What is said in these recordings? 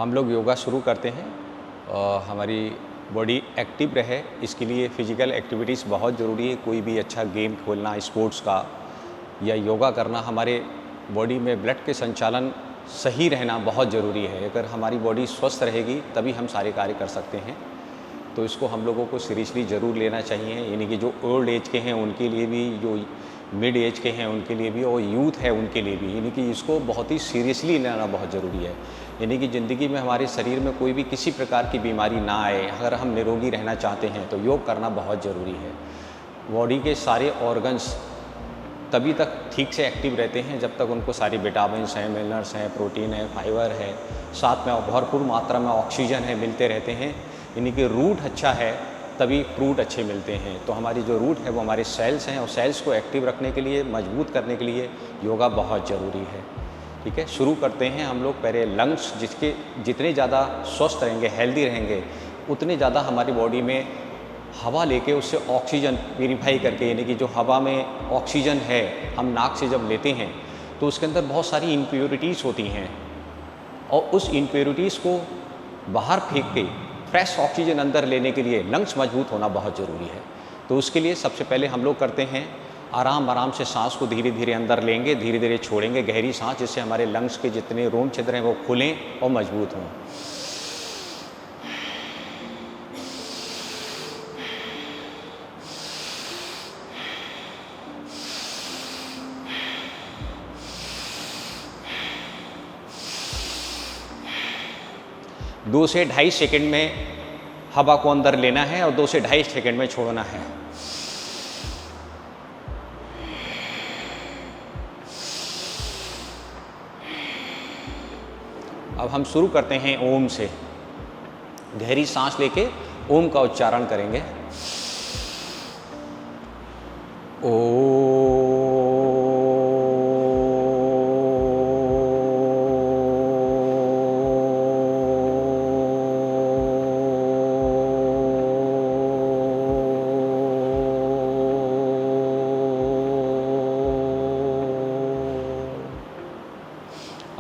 हम लोग योगा शुरू करते हैं हमारी बॉडी एक्टिव रहे, इसके लिए फ़िज़िकल एक्टिविटीज़ बहुत ज़रूरी है। कोई भी अच्छा गेम खेलना स्पोर्ट्स का या योगा करना, हमारे बॉडी में ब्लड के संचालन सही रहना बहुत ज़रूरी है। अगर हमारी बॉडी स्वस्थ रहेगी तभी हम सारे कार्य कर सकते हैं। तो इसको हम लोगों को सीरियसली ज़रूर लेना चाहिए, यानी कि जो ओल्ड एज के हैं उनके लिए भी, जो मिड एज के हैं उनके लिए भी, और यूथ है उनके लिए भी, यानी कि इसको बहुत ही सीरियसली लेना बहुत ज़रूरी है। यानी कि ज़िंदगी में हमारे शरीर में कोई भी किसी प्रकार की बीमारी ना आए, अगर हम निरोगी रहना चाहते हैं तो योग करना बहुत ज़रूरी है। बॉडी के सारे ऑर्गन्स तभी तक ठीक से एक्टिव रहते हैं जब तक उनको सारी विटामिन्स हैं, मिनरल्स हैं, प्रोटीन है, फाइबर है, साथ में भरपूर मात्रा में ऑक्सीजन है, मिलते रहते हैं। यानी कि रूट अच्छा है तभी फ्रूट अच्छे मिलते हैं। तो हमारी जो रूट है वो हमारे सेल्स हैं, और सेल्स को एक्टिव रखने के लिए, मजबूत करने के लिए योगा बहुत ज़रूरी है। ठीक है, शुरू करते हैं हम लोग। पहले लंग्स जितने ज़्यादा स्वस्थ रहेंगे, हेल्दी रहेंगे, उतने ज़्यादा हमारी बॉडी में हवा लेके उससे ऑक्सीजन प्यूरीफाई करके, यानी कि जो हवा में ऑक्सीजन है हम नाक से जब लेते हैं तो उसके अंदर बहुत सारी इम्प्योरिटीज़ होती हैं, और उस इम्प्योरिटीज़ को बाहर फेंक के फ्रेश ऑक्सीजन अंदर लेने के लिए लंग्स मजबूत होना बहुत ज़रूरी है। तो उसके लिए सबसे पहले हम लोग करते हैं आराम से सांस को धीरे धीरे अंदर लेंगे, धीरे धीरे छोड़ेंगे गहरी सांस, जिससे हमारे लंग्स के जितने रोम छिद्र हैं वो खुलें और मजबूत हों। दो से ढाई सेकंड में हवा को अंदर लेना है और 2 से ढाई सेकंड में छोड़ना है। अब हम शुरू करते हैं ओम से। गहरी सांस लेके ओम का उच्चारण करेंगे। ओम।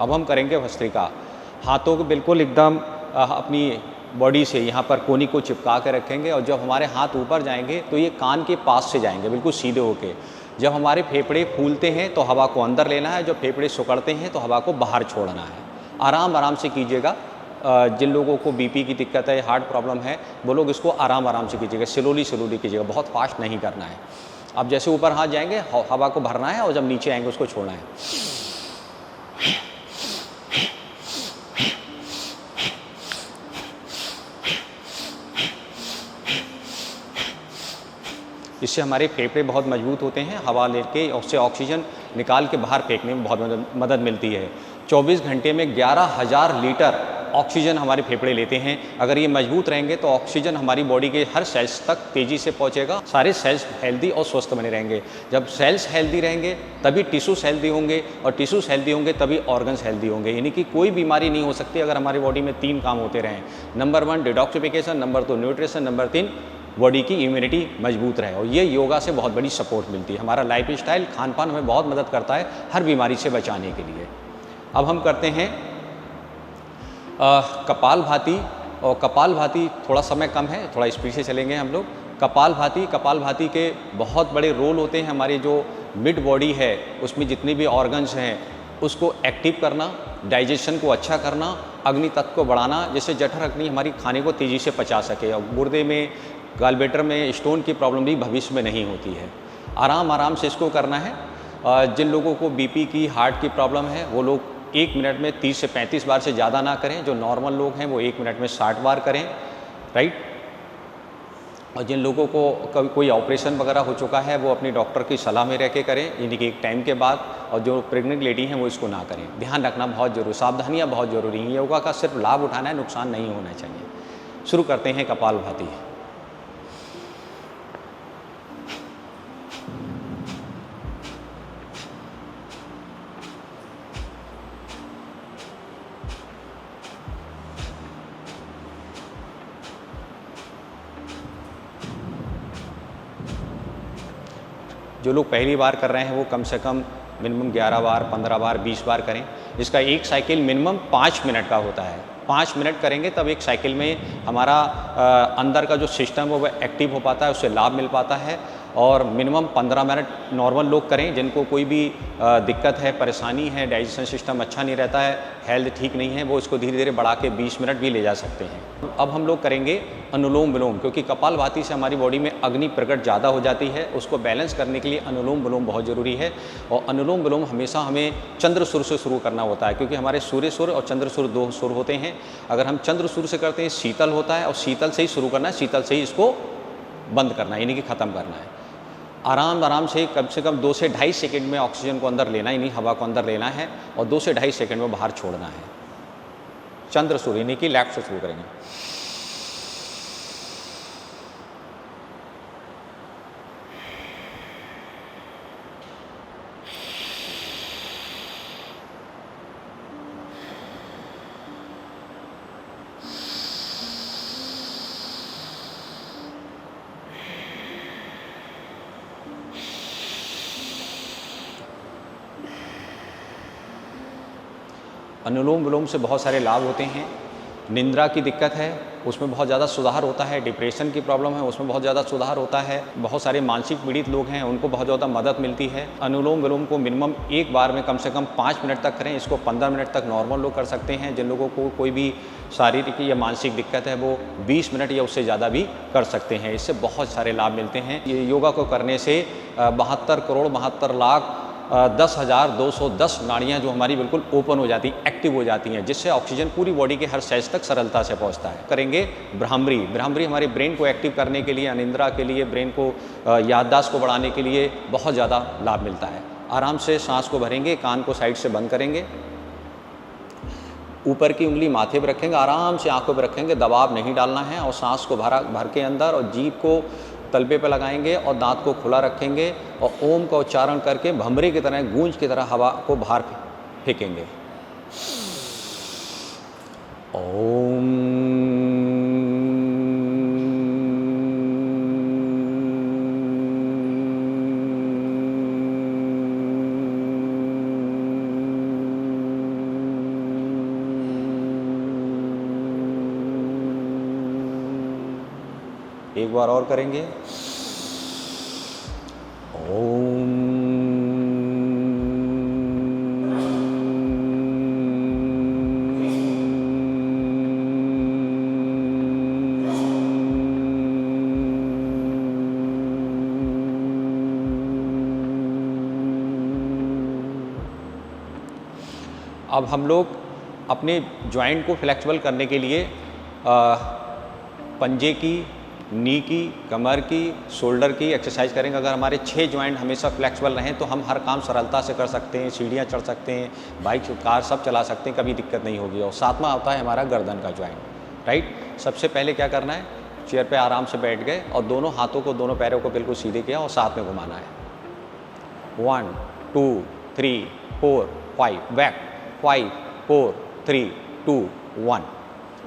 अब हम करेंगे भस्त्रिका। हाथों को बिल्कुल एकदम अपनी बॉडी से यहाँ पर कोनी को चिपका के रखेंगे, और जब हमारे हाथ ऊपर जाएंगे तो ये कान के पास से जाएंगे, बिल्कुल सीधे होके। जब हमारे फेफड़े फूलते हैं तो हवा को अंदर लेना है, जब फेफड़े सिकुड़ते हैं तो हवा को बाहर छोड़ना है। आराम से कीजिएगा। जिन लोगों को बीपी की दिक्कत है, हार्ट प्रॉब्लम है, वो लोग इसको आराम से कीजिएगा, स्लोली कीजिएगा, बहुत फास्ट नहीं करना है। अब जैसे ऊपर हाथ जाएंगे हवा को भरना है, और जब नीचे आएंगे उसको छोड़ना है। इससे हमारे फेफड़े बहुत मजबूत होते हैं, हवा लेके उससे ऑक्सीजन निकाल के बाहर फेंकने में बहुत मदद मिलती है। 24 घंटे में 11,000 लीटर ऑक्सीजन हमारे फेफड़े लेते हैं। अगर ये मजबूत रहेंगे तो ऑक्सीजन हमारी बॉडी के हर सेल्स तक तेज़ी से पहुंचेगा, सारे सेल्स हेल्दी और स्वस्थ बने रहेंगे। जब सेल्स हेल्दी रहेंगे तभी टिश्यूज हेल्दी होंगे, और टिश्यूज हेल्दी होंगे तभी ऑर्गन्स हेल्दी होंगे। यानी कि कोई बीमारी नहीं हो सकती अगर हमारी बॉडी में 3 काम होते रहें। Number 1 detoxification, number 2 nutrition, number 3 body की इम्यूनिटी मजबूत रहे। और ये योगा से बहुत बड़ी सपोर्ट मिलती है। हमारा लाइफ स्टाइल, खान पान हमें बहुत मदद करता है हर बीमारी से बचाने के लिए। अब हम करते हैं कपालभाति। और कपालभाति थोड़ा समय कम है, थोड़ा स्पीड से चलेंगे हम लोग। कपालभाति के बहुत बड़े रोल होते हैं। हमारी जो मिड बॉडी है उसमें जितने भी ऑर्गन्स हैं उसको एक्टिव करना, डाइजेशन को अच्छा करना, अग्नि तत्व को बढ़ाना, जैसे जठर अग्नि हमारी खाने को तेज़ी से पचा सके, और गुर्दे में, गॉलब्लैडर में स्टोन की प्रॉब्लम भी भविष्य में नहीं होती है। आराम से इसको करना है। जिन लोगों को बीपी की, हार्ट की प्रॉब्लम है, वो लोग 1 मिनट में 30 से 35 बार से ज़्यादा ना करें। जो नॉर्मल लोग हैं वो 1 मिनट में 60 बार करें, राइट। और जिन लोगों को कभी कोई ऑपरेशन वगैरह हो चुका है वो अपनी डॉक्टर की सलाह में रह के करें, यानी कि एक टाइम के बाद। और जो प्रेग्नेंट लेडी हैं वो इसको ना करें। ध्यान रखना बहुत जरूरी, सावधानियाँ बहुत ज़रूरी हैं। योगा का सिर्फ लाभ उठाना है, नुकसान नहीं होना चाहिए। शुरू करते हैं कपालभाति। जो लोग पहली बार कर रहे हैं वो कम से कम मिनिमम 11 बार, 15 बार, 20 बार करें। इसका एक साइकिल मिनिमम 5 मिनट का होता है, 5 मिनट करेंगे तब एक साइकिल में हमारा अंदर का जो सिस्टम है वो एक्टिव हो पाता है, उससे लाभ मिल पाता है। और मिनिमम 15 मिनट नॉर्मल लोग करें जिनको कोई भी दिक्कत है, परेशानी है, डाइजेशन सिस्टम अच्छा नहीं रहता है, हेल्थ ठीक नहीं है, वो इसको धीरे धीरे बढ़ा के 20 मिनट भी ले जा सकते हैं। अब हम लोग करेंगे अनुलोम विलोम, क्योंकि कपालभाति से हमारी बॉडी में अग्नि प्रकट ज़्यादा हो जाती है, उसको बैलेंस करने के लिए अनुलोम विलोम बहुत ज़रूरी है। और अनुलोम विलोम हमेशा हमें चंद्र सुर से शुरू करना होता है, क्योंकि हमारे सूर्य सुर और चंद्र सुर 2 सुर होते हैं। अगर हम चंद्र सुर से करते हैं शीतल होता है, और शीतल से ही शुरू करना है, शीतल से ही इसको बंद करना है, यानी कि ख़त्म करना है। आराम से कम 2 से 2.5 सेकंड में ऑक्सीजन को अंदर लेना, यानी हवा को अंदर लेना है, और 2 से 2.5 सेकंड में बाहर छोड़ना है। चंद्र सूर्य यानी कि लेफ्ट से शुरू करेंगे। अनुलोम विलोम से बहुत सारे लाभ होते हैं। निंद्रा की दिक्कत है उसमें बहुत ज़्यादा सुधार होता है, डिप्रेशन की प्रॉब्लम है उसमें बहुत ज़्यादा सुधार होता है, बहुत सारे मानसिक पीड़ित लोग हैं उनको बहुत ज़्यादा मदद मिलती है। अनुलोम विलोम को मिनिमम एक बार में कम से कम 5 मिनट तक करें, इसको 15 मिनट तक नॉर्मल लोग कर सकते हैं। जिन लोगों को कोई भी शारीरिक या मानसिक दिक्कत है वो 20 मिनट या उससे ज़्यादा भी कर सकते हैं। इससे बहुत सारे लाभ मिलते हैं। ये योगा को करने से 72 करोड़ 72 लाख 10,210 नाड़ियाँ जो हमारी बिल्कुल ओपन हो जाती, एक्टिव हो जाती हैं, जिससे ऑक्सीजन पूरी बॉडी के हर सेल्स तक सरलता से पहुंचता है। करेंगे भ्रामरी। भ्रामरी हमारे ब्रेन को एक्टिव करने के लिए, अनिद्रा के लिए, ब्रेन को याददाश्त को बढ़ाने के लिए बहुत ज़्यादा लाभ मिलता है। आराम से सांस को भरेंगे, कान को साइड से बंद करेंगे, ऊपर की उंगली माथे पर रखेंगे, आराम से आंखों पर रखेंगे, दबाव नहीं डालना है, और सांस को भर के अंदर, और जीभ को तलबे पर लगाएंगे और दांत को खुला रखेंगे, और ओम का उच्चारण करके भंवरे की तरह, गूंज की तरह हवा को बाहर फेंकेंगे। ओम। एक बार और करेंगे। ओम। अब हम लोग अपने जॉइंट को फ्लेक्सिबल करने के लिए पंजे की, नी की, कमर की, शोल्डर की एक्सरसाइज करेंगे। अगर हमारे 6 जॉइंट हमेशा फ्लेक्सिबल रहें तो हम हर काम सरलता से कर सकते हैं, सीढ़ियाँ चढ़ सकते हैं, बाइक कार सब चला सकते हैं, कभी दिक्कत नहीं होगी। और सातवां होता है हमारा गर्दन का जॉइंट, राइट। सबसे पहले क्या करना है, चेयर पे आराम से बैठ गए और दोनों हाथों को, दोनों पैरों को बिल्कुल सीधे किया और साथ में घुमाना है। 1 2 3 4 5, बैक 5 4 3 2 1।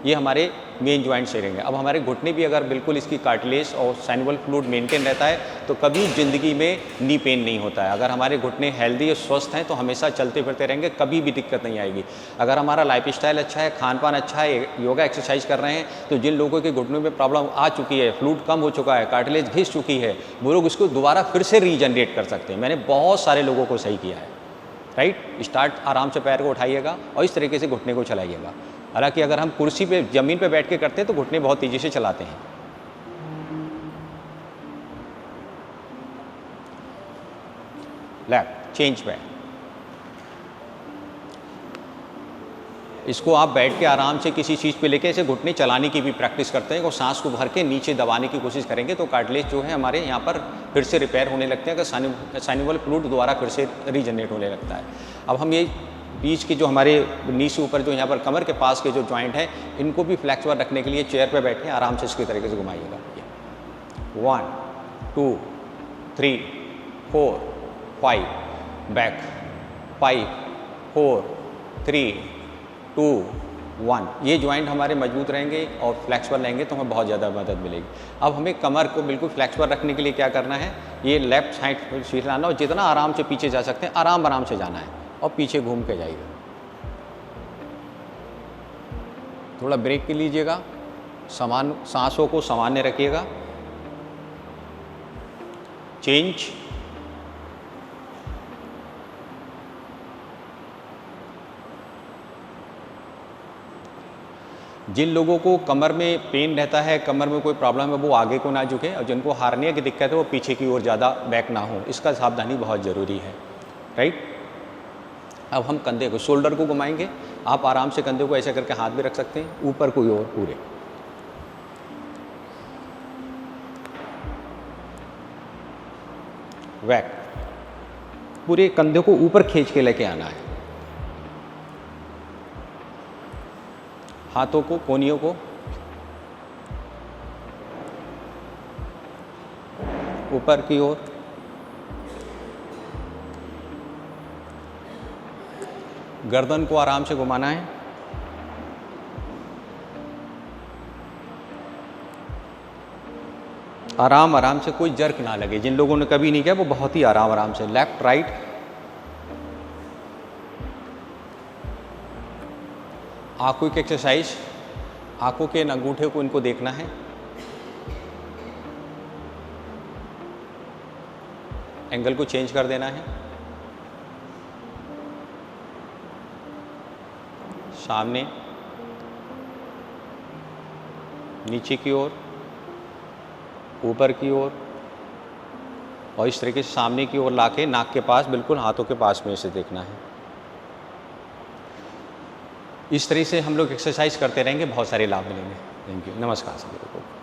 ये हमारे मेन जॉइंट से रहेंगे। अब हमारे घुटने भी अगर बिल्कुल इसकी कार्टिलेज और साइनोवियल फ्लूइड मेंटेन रहता है तो कभी ज़िंदगी में नी पेन नहीं होता है। अगर हमारे घुटने हेल्दी और स्वस्थ हैं तो हमेशा चलते फिरते रहेंगे, कभी भी दिक्कत नहीं आएगी। अगर हमारा लाइफस्टाइल अच्छा है, खान पान अच्छा है, योगा एक्सरसाइज कर रहे हैं, तो जिन लोगों के घुटनों में प्रॉब्लम आ चुकी है, फ्लूइड कम हो चुका है, कार्टिलेज घिस चुकी है, वो लोग इसको दोबारा फिर से रीजनरेट कर सकते हैं। मैंने बहुत सारे लोगों को सही किया है, राइट। स्टार्ट आराम से पैर को उठाइएगा और इस तरीके से घुटने को चलाइएगा। हालांकि अगर हम कुर्सी पे, ज़मीन पे बैठ के करते हैं तो घुटने बहुत तेज़ी से चलाते हैं। Left change back. इसको आप बैठ के आराम से किसी चीज़ पे लेके ऐसे घुटने चलाने की भी प्रैक्टिस करते हैं और सांस को भर के नीचे दबाने की कोशिश करेंगे तो कार्टिलेज जो है हमारे यहाँ पर फिर से रिपेयर होने लगते हैं, अगर साइनोवियल फ्लूइड दोबारा फिर से रीजनरेट होने लगता है। अब हम ये बीच के जो हमारे नी से ऊपर जो यहाँ पर कमर के पास के जो जॉइंट हैं, इनको भी फ्लेक्सिबल रखने के लिए चेयर पे बैठे आराम से इसके तरीके से घुमाइएगा। 1 2 3 4 5, बैक 5 4 3 2 1। ये जॉइंट हमारे मजबूत रहेंगे और फ्लेक्सिबल रहेंगे तो हमें बहुत ज़्यादा मदद मिलेगी। अब हमें कमर को बिल्कुल फ्लेक्सिबल रखने के लिए क्या करना है, ये लेफ्ट साइड सीट लाना और जितना आराम से पीछे जा सकते हैं आराम से जाना है और पीछे घूम के जाइएगा। थोड़ा ब्रेक के लीजिएगा, समान सांसों को सामान्य रखिएगा। चेंज। जिन लोगों को कमर में पेन रहता है, कमर में कोई प्रॉब्लम है, वो आगे को ना झुके, और जिनको हार्निया की दिक्कत है वो पीछे की ओर ज़्यादा बैक ना हो, इसका सावधानी बहुत ज़रूरी है। राइट। अब हम कंधे को, शोल्डर को घुमाएंगे। आप आराम से कंधे को ऐसे करके हाथ भी रख सकते हैं ऊपर की ओर पूरे। वैक। पूरे कंधे को ऊपर खींच के लेके आना है। हाथों को, कोहनियों को ऊपर की ओर। गर्दन को आराम से घुमाना है। आराम आराम से, कोई जर्क ना लगे। जिन लोगों ने कभी नहीं किया वो बहुत ही आराम आराम से। Left right. आंखों की एक्सरसाइज। आंखों के अंगूठे को इनको देखना है। एंगल को चेंज कर देना है। सामने, नीचे की ओर, ऊपर की ओर, और इस तरीके से सामने की ओर लाके नाक के पास, बिल्कुल हाथों के पास में से देखना है। इस तरह से हम लोग एक्सरसाइज करते रहेंगे, बहुत सारे लाभ मिलेंगे। Thank you. नमस्कार सभी को।